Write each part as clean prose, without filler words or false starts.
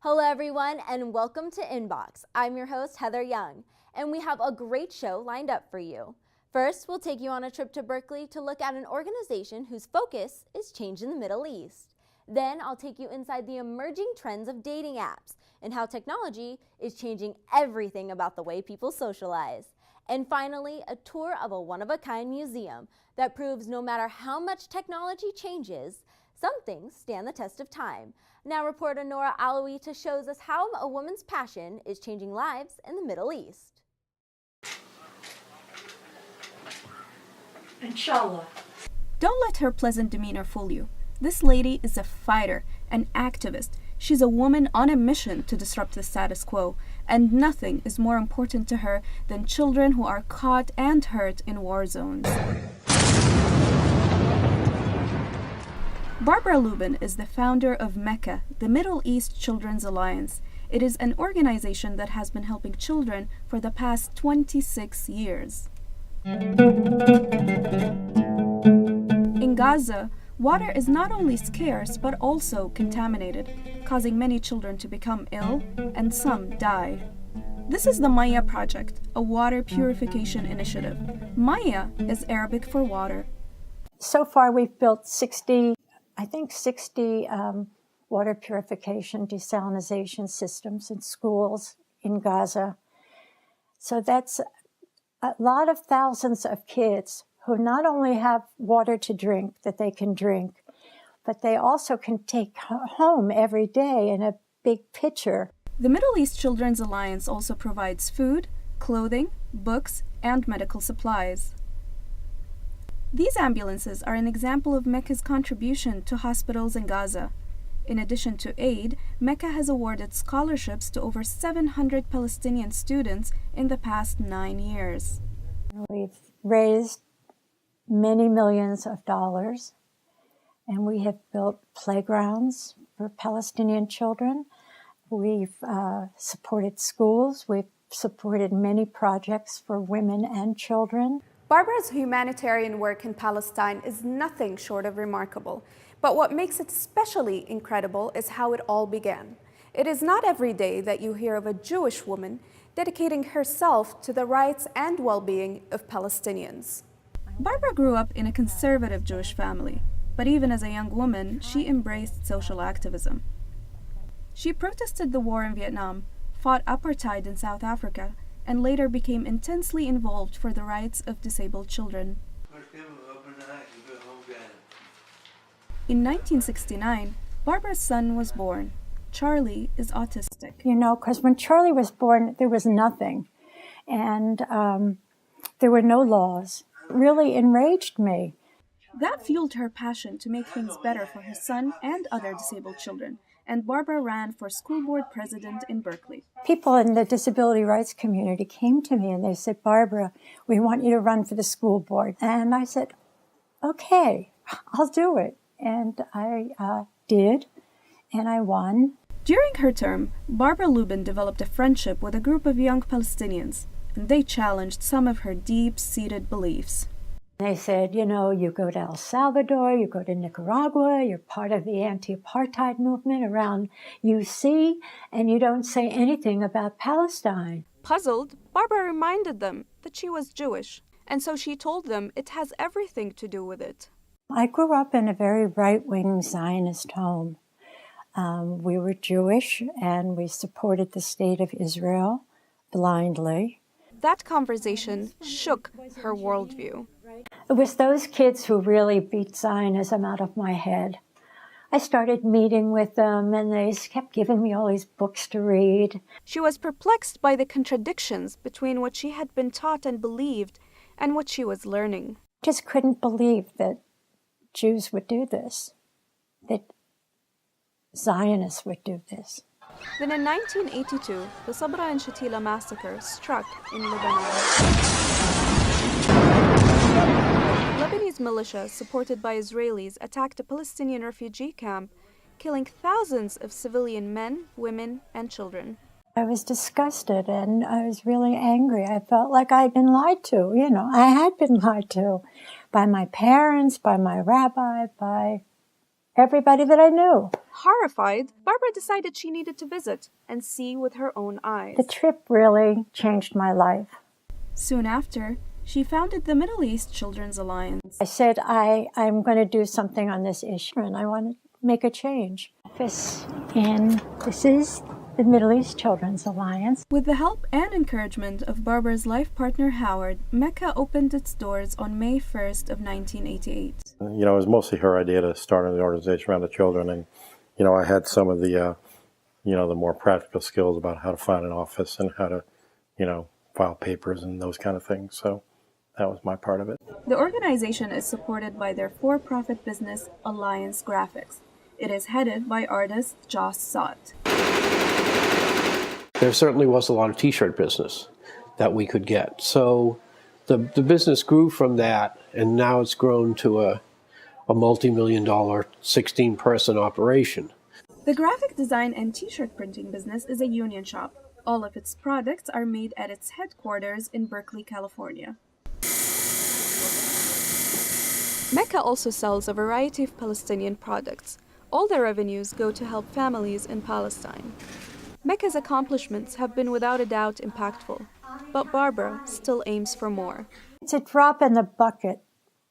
Hello everyone and welcome to Inbox. I'm your host Heather Young and we have a great show lined up for you. First, we'll take you on a trip to Berkeley to look at an organization whose focus is change in the Middle East. Then I'll take you inside the emerging trends of dating apps and how technology is changing everything about the way people socialize. And finally, a tour of a one-of-a-kind museum that proves no matter how much technology changes, some things stand the test of time. Now reporter Nora Alaouita shows us how a woman's passion is changing lives in the Middle East. Inshallah. Don't let her pleasant demeanor fool you. This lady is a fighter, an activist. She's a woman on a mission to disrupt the status quo, and nothing is more important to her than children who are caught and hurt in war zones. Barbara Lubin is the founder of MECA, the Middle East Children's Alliance. It is an organization that has been helping children for the past 26 years. In Gaza, water is not only scarce but also contaminated, causing many children to become ill and some die. This is the Maya Project, a water purification initiative. Maya is Arabic for water. So far we've built 60 water purification desalination systems in schools in Gaza. So that's a lot of thousands of kids who not only have water to drink that they can drink, but they also can take home every day in a big pitcher. The Middle East Children's Alliance also provides food, clothing, books, and medical supplies. These ambulances are an example of MECA's contribution to hospitals in Gaza. In addition to aid, MECA has awarded scholarships to over 700 Palestinian students in the past 9 years. We've raised many millions of dollars, and we have built playgrounds for Palestinian children. We've supported schools. We've supported many projects for women and children. Barbara's humanitarian work in Palestine is nothing short of remarkable, but what makes it especially incredible is how it all began. It is not every day that you hear of a Jewish woman dedicating herself to the rights and well-being of Palestinians. Barbara grew up in a conservative Jewish family, but even as a young woman, she embraced social activism. She protested the war in Vietnam, fought apartheid in South Africa, and later became intensely involved for the rights of disabled children. In 1969, Barbara's son was born. Charlie is autistic. You know, because when Charlie was born, there was nothing. And there were no laws. It really enraged me. That fueled her passion to make things better for her son and other disabled children, and Barbara ran for school board president in Berkeley. People in the disability rights community came to me and they said, "Barbara, we want you to run for the school board." And I said, "Okay, I'll do it." And I did, and I won. During her term, Barbara Lubin developed a friendship with a group of young Palestinians, and they challenged some of her deep-seated beliefs. They said, you know, you go to El Salvador, you go to Nicaragua, you're part of the anti-apartheid movement around UC, and you don't say anything about Palestine. Puzzled, Barbara reminded them that she was Jewish, and so she told them it has everything to do with it. I grew up in a very right-wing Zionist home. We were Jewish, and we supported the state of Israel blindly. That conversation shook her worldview. It was those kids who really beat Zionism out of my head. I started meeting with them, and they kept giving me all these books to read. She was perplexed by the contradictions between what she had been taught and believed and what she was learning. Just couldn't believe that Jews would do this, that Zionists would do this. Then in 1982, the Sabra and Shatila massacre struck in Lebanon. Lebanese militia, supported by Israelis, attacked a Palestinian refugee camp, killing thousands of civilian men, women, and children. I was disgusted and I was really angry. I felt like I'd been lied to. You know, I had been lied to by my parents, by my rabbi, by everybody that I knew. Horrified, Barbara decided she needed to visit and see with her own eyes. The trip really changed my life. Soon after, she founded the Middle East Children's Alliance. I said, I'm going to do something on this issue, and I want to make a change. This is the Middle East Children's Alliance. With the help and encouragement of Barbara's life partner Howard, Mecca opened its doors on May 1st of 1988. It was mostly her idea to start an organization around the children, and I had some of the the more practical skills about how to find an office and how to file papers and those kind of things. So that was my part of it. The organization is supported by their for-profit business, Alliance Graphics. It is headed by artist Joss Sott. There certainly was a lot of t-shirt business that we could get. So the business grew from that, and now it's grown to a multi-million-dollar 16-person operation. The graphic design and t-shirt printing business is a union shop. All of its products are made at its headquarters in Berkeley, California. Mecca also sells a variety of Palestinian products. All their revenues go to help families in Palestine. Mecca's accomplishments have been without a doubt impactful, but Barbara still aims for more. It's a drop in the bucket,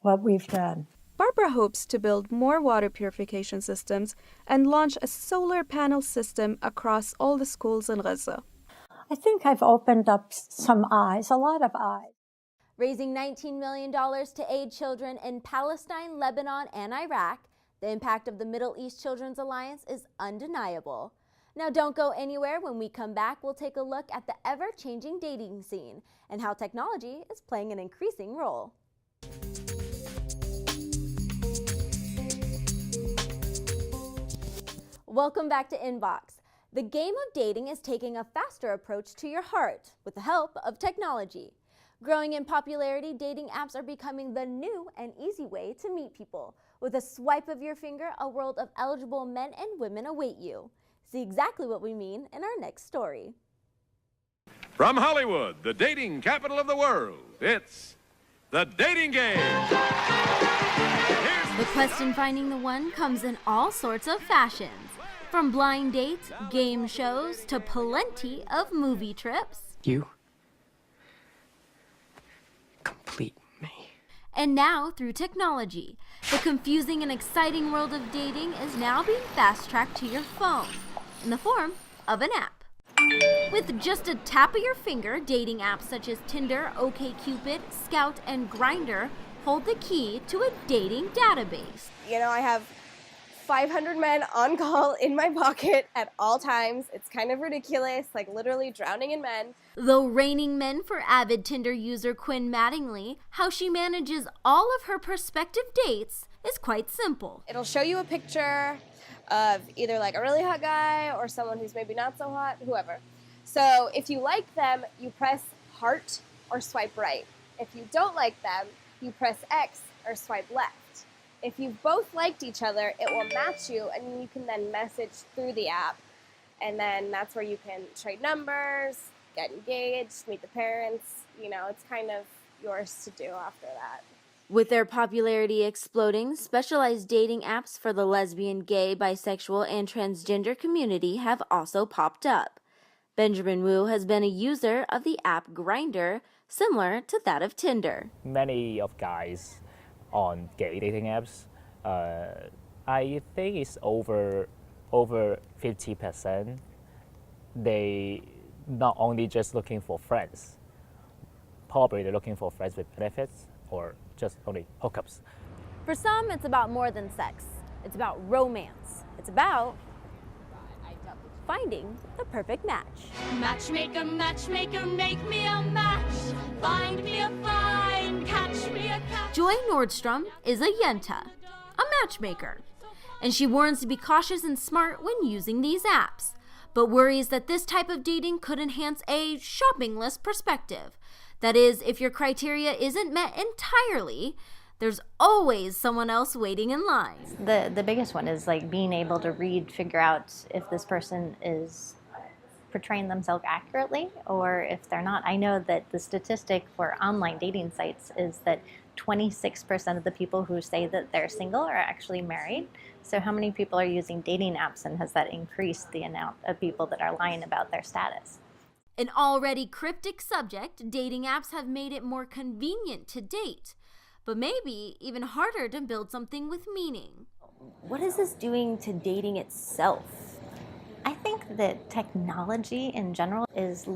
what we've done. Barbara hopes to build more water purification systems and launch a solar panel system across all the schools in Gaza. I think I've opened up some eyes, a lot of eyes. Raising $19 million to aid children in Palestine, Lebanon, and Iraq, the impact of the Middle East Children's Alliance is undeniable. Now don't go anywhere. When we come back, we'll take a look at the ever-changing dating scene and how technology is playing an increasing role. Welcome back to Inbox. The game of dating is taking a faster approach to your heart with the help of technology. Growing in popularity, dating apps are becoming the new and easy way to meet people. With a swipe of your finger, a world of eligible men and women await you. See exactly what we mean in our next story. From Hollywood, the dating capital of the world, it's The Dating Game. The quest in finding the one comes in all sorts of fashions. From blind dates, game shows, to plenty of movie trips. You complete me. And now, through technology, the confusing and exciting world of dating is now being fast-tracked to your phone in the form of an app. With just a tap of your finger, dating apps such as Tinder, OkCupid, Scout, and Grindr hold the key to a dating database. I have 500 men on call in my pocket at all times. It's kind of ridiculous, like literally drowning in men. Though raining men for avid Tinder user Quinn Mattingly, how she manages all of her prospective dates is quite simple. It'll show you a picture of either like a really hot guy or someone who's maybe not so hot, whoever. So if you like them, you press heart or swipe right. If you don't like them, you press X or swipe left. If you've both liked each other, it will match you, and you can then message through the app. And then that's where you can trade numbers, get engaged, meet the parents. It's kind of yours to do after that. With their popularity exploding, specialized dating apps for the lesbian, gay, bisexual, and transgender community have also popped up. Benjamin Wu has been a user of the app Grindr, similar to that of Tinder. Many of guys on gay dating apps, I think it's over 50%. They not only just looking for friends, probably they're looking for friends with benefits or just only hookups. For some, it's about more than sex. It's about romance. It's about finding the perfect match. Matchmaker, matchmaker, make me a match. Find me a find, catch me a catch. Joy Nordstrom is a Yenta, a matchmaker, and she warns to be cautious and smart when using these apps, but worries that this type of dating could enhance a shopping list perspective. That is, if your criteria isn't met entirely, there's always someone else waiting in line. The biggest one is like being able to figure out if this person is portraying themselves accurately or if they're not. I know that the statistic for online dating sites is that 26% of the people who say that they're single are actually married. So how many people are using dating apps, and has that increased the amount of people that are lying about their status? An already cryptic subject, dating apps have made it more convenient to date, but maybe even harder to build something with meaning. What is this doing to dating itself? I think that technology in general is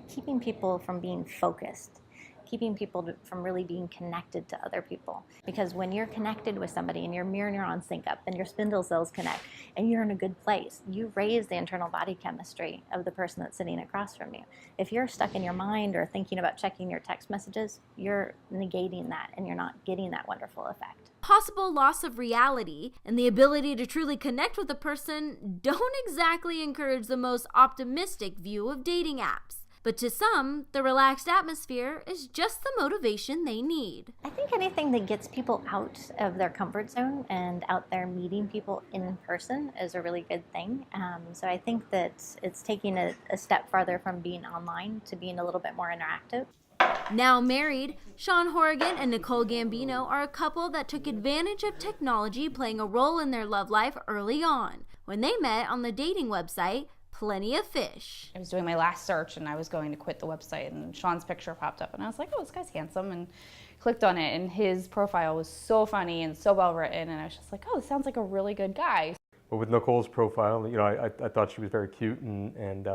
keeping people from being focused, keeping people from really being connected to other people. Because when you're connected with somebody and your mirror neurons sync up and your spindle cells connect and you're in a good place, you raise the internal body chemistry of the person that's sitting across from you. If you're stuck in your mind or thinking about checking your text messages, you're negating that and you're not getting that wonderful effect. Possible loss of reality and the ability to truly connect with a person don't exactly encourage the most optimistic view of dating apps. But to some, the relaxed atmosphere is just the motivation they need. I think anything that gets people out of their comfort zone and out there meeting people in person is a really good thing. So I think that it's taking a step farther from being online to being a little bit more interactive. Now married, Sean Horrigan and Nicole Gambino are a couple that took advantage of technology playing a role in their love life early on, when they met on the dating website Plenty of Fish. I was doing my last search and I was going to quit the website, and Sean's picture popped up and I was like, oh, this guy's handsome, and clicked on it, and his profile was so funny and so well written, and I was just like, oh, this sounds like a really good guy. But with Nicole's profile, you know, I thought she was very cute, and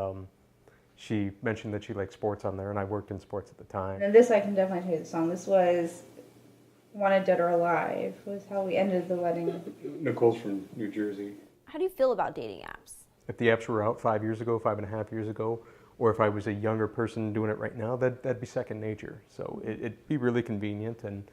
she mentioned that she liked sports on there, and I worked in sports at the time. And this I can definitely tell you the song. This was Wanted Dead or Alive, was how we ended the wedding. Nicole's from New Jersey. How do you feel about dating apps? If the apps were out 5 years ago, 5.5 years ago, or if I was a younger person doing it right now, that'd be second nature. So it'd be really convenient and,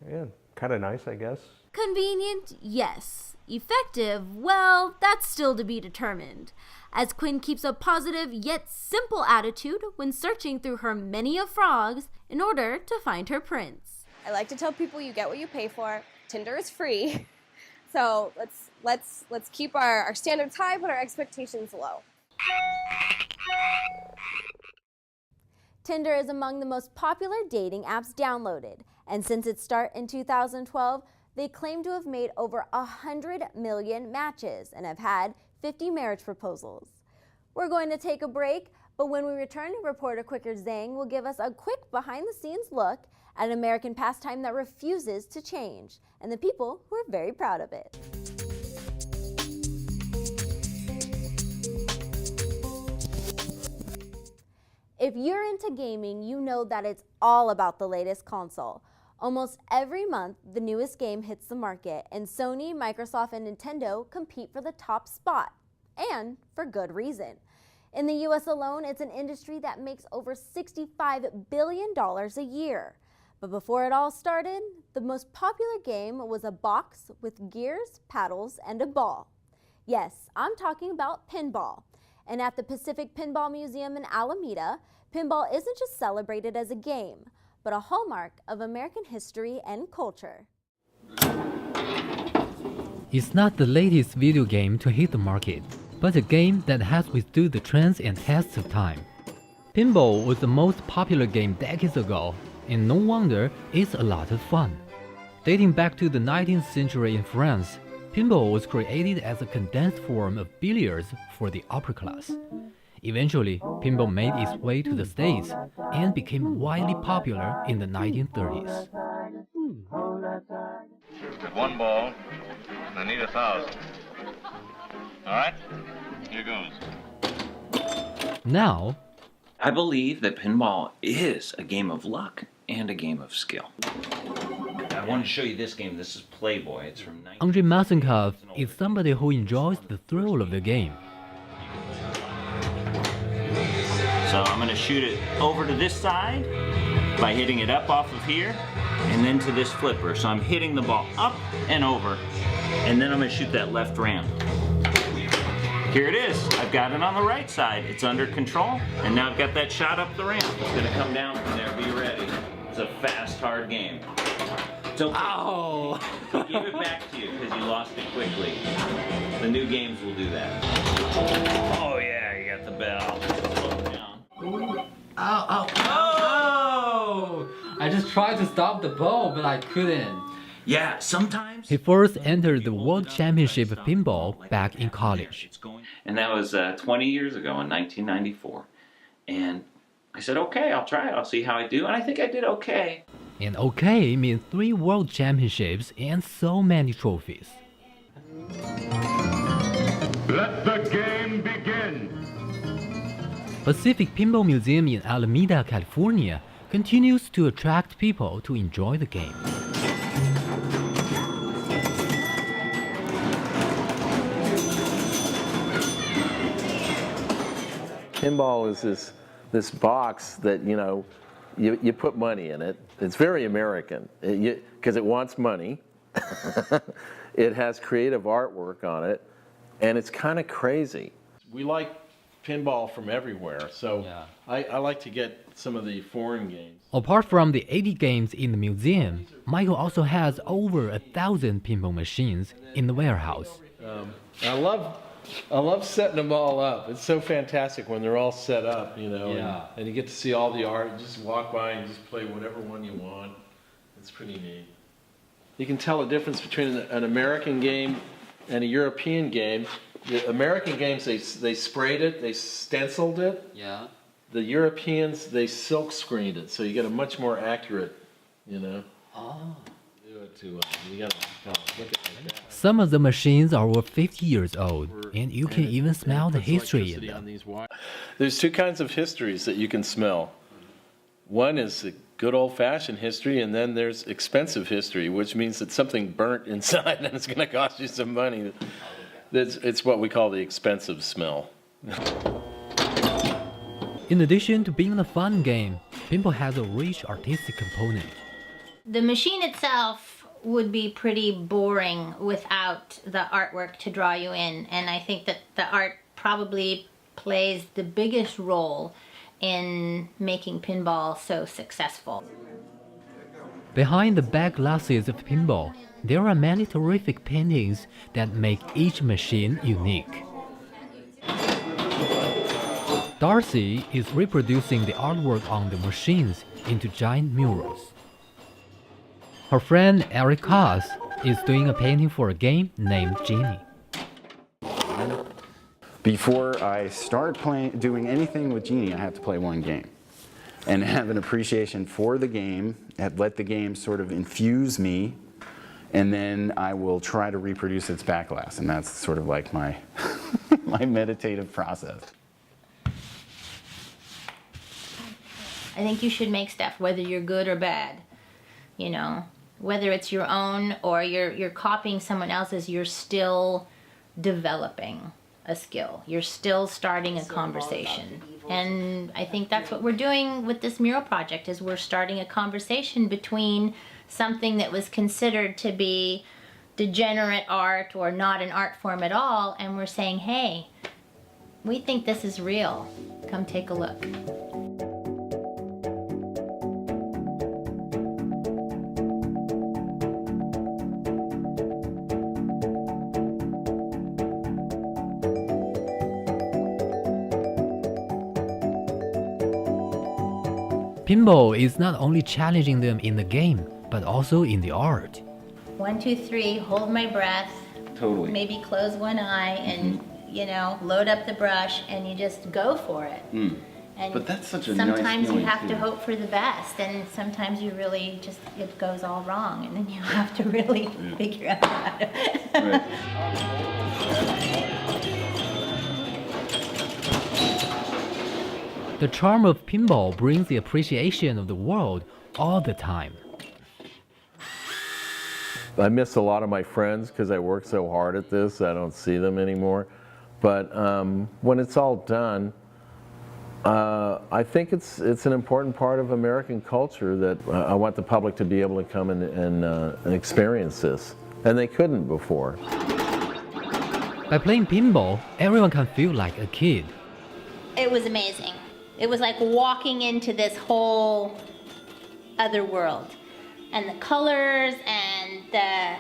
yeah, kind of nice, I guess. Convenient, yes. Effective, well, that's still to be determined. As Quinn keeps a positive yet simple attitude when searching through her many of frogs in order to find her prince. I like to tell people you get what you pay for. Tinder is free. So let's keep our standards high, but our expectations low. Tinder is among the most popular dating apps downloaded, and since its start in 2012, they claim to have made over 100 million matches and have had 50 marriage proposals. We're going to take a break, but when we return, reporter Quicker Zhang will give us a quick behind-the-scenes look at an American pastime that refuses to change, and the people who are very proud of it. If you're into gaming, you know that it's all about the latest console. Almost every month, the newest game hits the market, and Sony, Microsoft, and Nintendo compete for the top spot, and for good reason. In the US alone, it's an industry that makes over $65 billion a year. But before it all started, the most popular game was a box with gears, paddles, and a ball. Yes, I'm talking about pinball. And at the Pacific Pinball Museum in Alameda, pinball isn't just celebrated as a game, but a hallmark of American history and culture. It's not the latest video game to hit the market, but a game that has withstood the trends and tests of time. Pinball was the most popular game decades ago, and no wonder it's a lot of fun. Dating back to the 19th century in France, pinball was created as a condensed form of billiards for the upper class. Eventually, pinball made its way to the States and became widely popular in the 1930s. With one ball, I need 1,000. All right, here goes. Now, I believe that pinball is a game of luck and a game of skill. I want to show you this game. This is Playboy. It's from Andrei Masenkov is somebody who enjoys the thrill of the game. So I'm going to shoot it over to this side by hitting it up off of here and then to this flipper. So I'm hitting the ball up and over, and then I'm going to shoot that left ramp. Here it is. I've got it on the right side. It's under control, and now I've got that shot up the ramp. It's going to come down from there. Be ready. It's a fast, hard game. So ow! I'll give it back to you because you lost it quickly. The new games will do that. Oh yeah, you got the bell. Slow it down. Ow, ow, ow! I just tried to stop the ball, but I couldn't. Yeah, sometimes. He first entered the World Championship of Pinball back in college. And that was 20 years ago in 1994. And I said, okay, I'll try it. I'll see how I do. And I think I did okay. And okay means 3 World Championships and so many trophies. Let the game begin. Pacific Pinball Museum in Alameda, California continues to attract people to enjoy the game. Pinball is this box that, you know, you put money in it. It's very American because it wants money. It has creative artwork on it, and it's kind of crazy. We like pinball from everywhere, so I like to get some of the foreign games. Apart from the 80 games in the museum, Michael also has over 1,000 pinball machines in the warehouse. I love setting them all up. It's so fantastic when they're all set up, you know, and you get to see all the art. You just walk by and just play whatever one you want. It's pretty neat. You can tell the difference between an American game and a European game. The American games, they sprayed it, they stenciled it. Yeah. The Europeans, they silk screened it, so you get a much more accurate, you know. Oh. You gotta look at that. Some of the machines are over 50 years old, and you can even smell the history in them. There's 2 kinds of histories that you can smell. One is the good old-fashioned history, and then there's expensive history, which means that something burnt inside and it's going to cost you some money. It's what we call the expensive smell. In addition to being a fun game, pinball has a rich artistic component. The machine itself would be pretty boring without the artwork to draw you in, and I think that the art probably plays the biggest role in making pinball so successful. Behind the back glasses of pinball, there are many terrific paintings that make each machine unique. Darcy is reproducing the artwork on the machines into giant murals. Her friend Eric Koss is doing a painting for a game named Genie. Before I start doing anything with Genie, I have to play one game and have an appreciation for the game, and let the game sort of infuse me, and then I will try to reproduce its backglass, and that's sort of like my, my meditative process. I think you should make stuff, whether you're good or bad, you know. Whether it's your own or you're copying someone else's, you're still developing a skill. You're still starting a conversation. And I think that's what we're doing with this mural project, is we're starting a conversation between something that was considered to be degenerate art or not an art form at all, and we're saying, hey, we think this is real. Come take a look. Pinball is not only challenging them in the game, but also in the art. 1, 2, 3, hold my breath. Totally. Maybe close one eye and, you know, load up the brush and you just go for it. And but that's such a nice sometimes feeling you have too. to hope for the best, and sometimes you really just, it goes all wrong, and then you have to really figure out how to. The charm of pinball brings the appreciation of the world all the time. I miss a lot of my friends because I work so hard at this. I don't see them anymore. But when it's all done, I think it's an important part of American culture that I want the public to be able to come and experience this. And they couldn't before. By playing pinball, everyone can feel like a kid. It was amazing. It was like walking into this whole other world. And the colors and the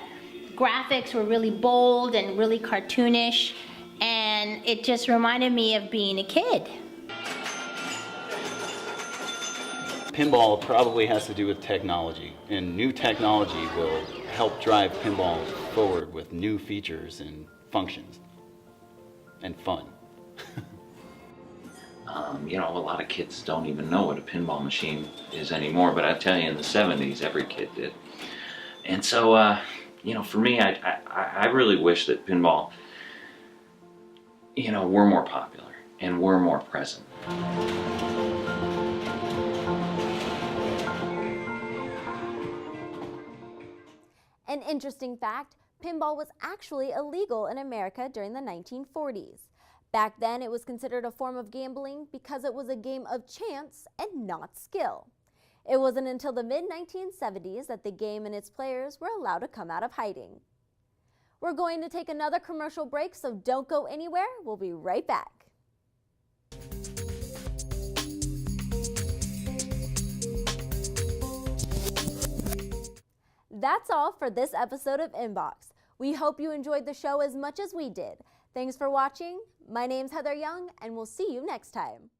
graphics were really bold and really cartoonish. And it just reminded me of being a kid. pinball probably has to do with technology, and new technology will help drive pinball forward with new features and functions and fun. You know, a lot of kids don't even know what a pinball machine is anymore, but I tell you, in the 70s, every kid did. And so, you know, for me, I really wish that pinball, you know, were more popular and were more present. An interesting fact, pinball was actually illegal in America during the 1940s. Back then, it was considered a form of gambling because it was a game of chance and not skill. It wasn't until the mid-1970s that the game and its players were allowed to come out of hiding. We're going to take another commercial break, so don't go anywhere. We'll be right back. That's all for this episode of Inbox. We hope you enjoyed the show as much as we did. Thanks for watching. My name's Heather Young, and we'll see you next time.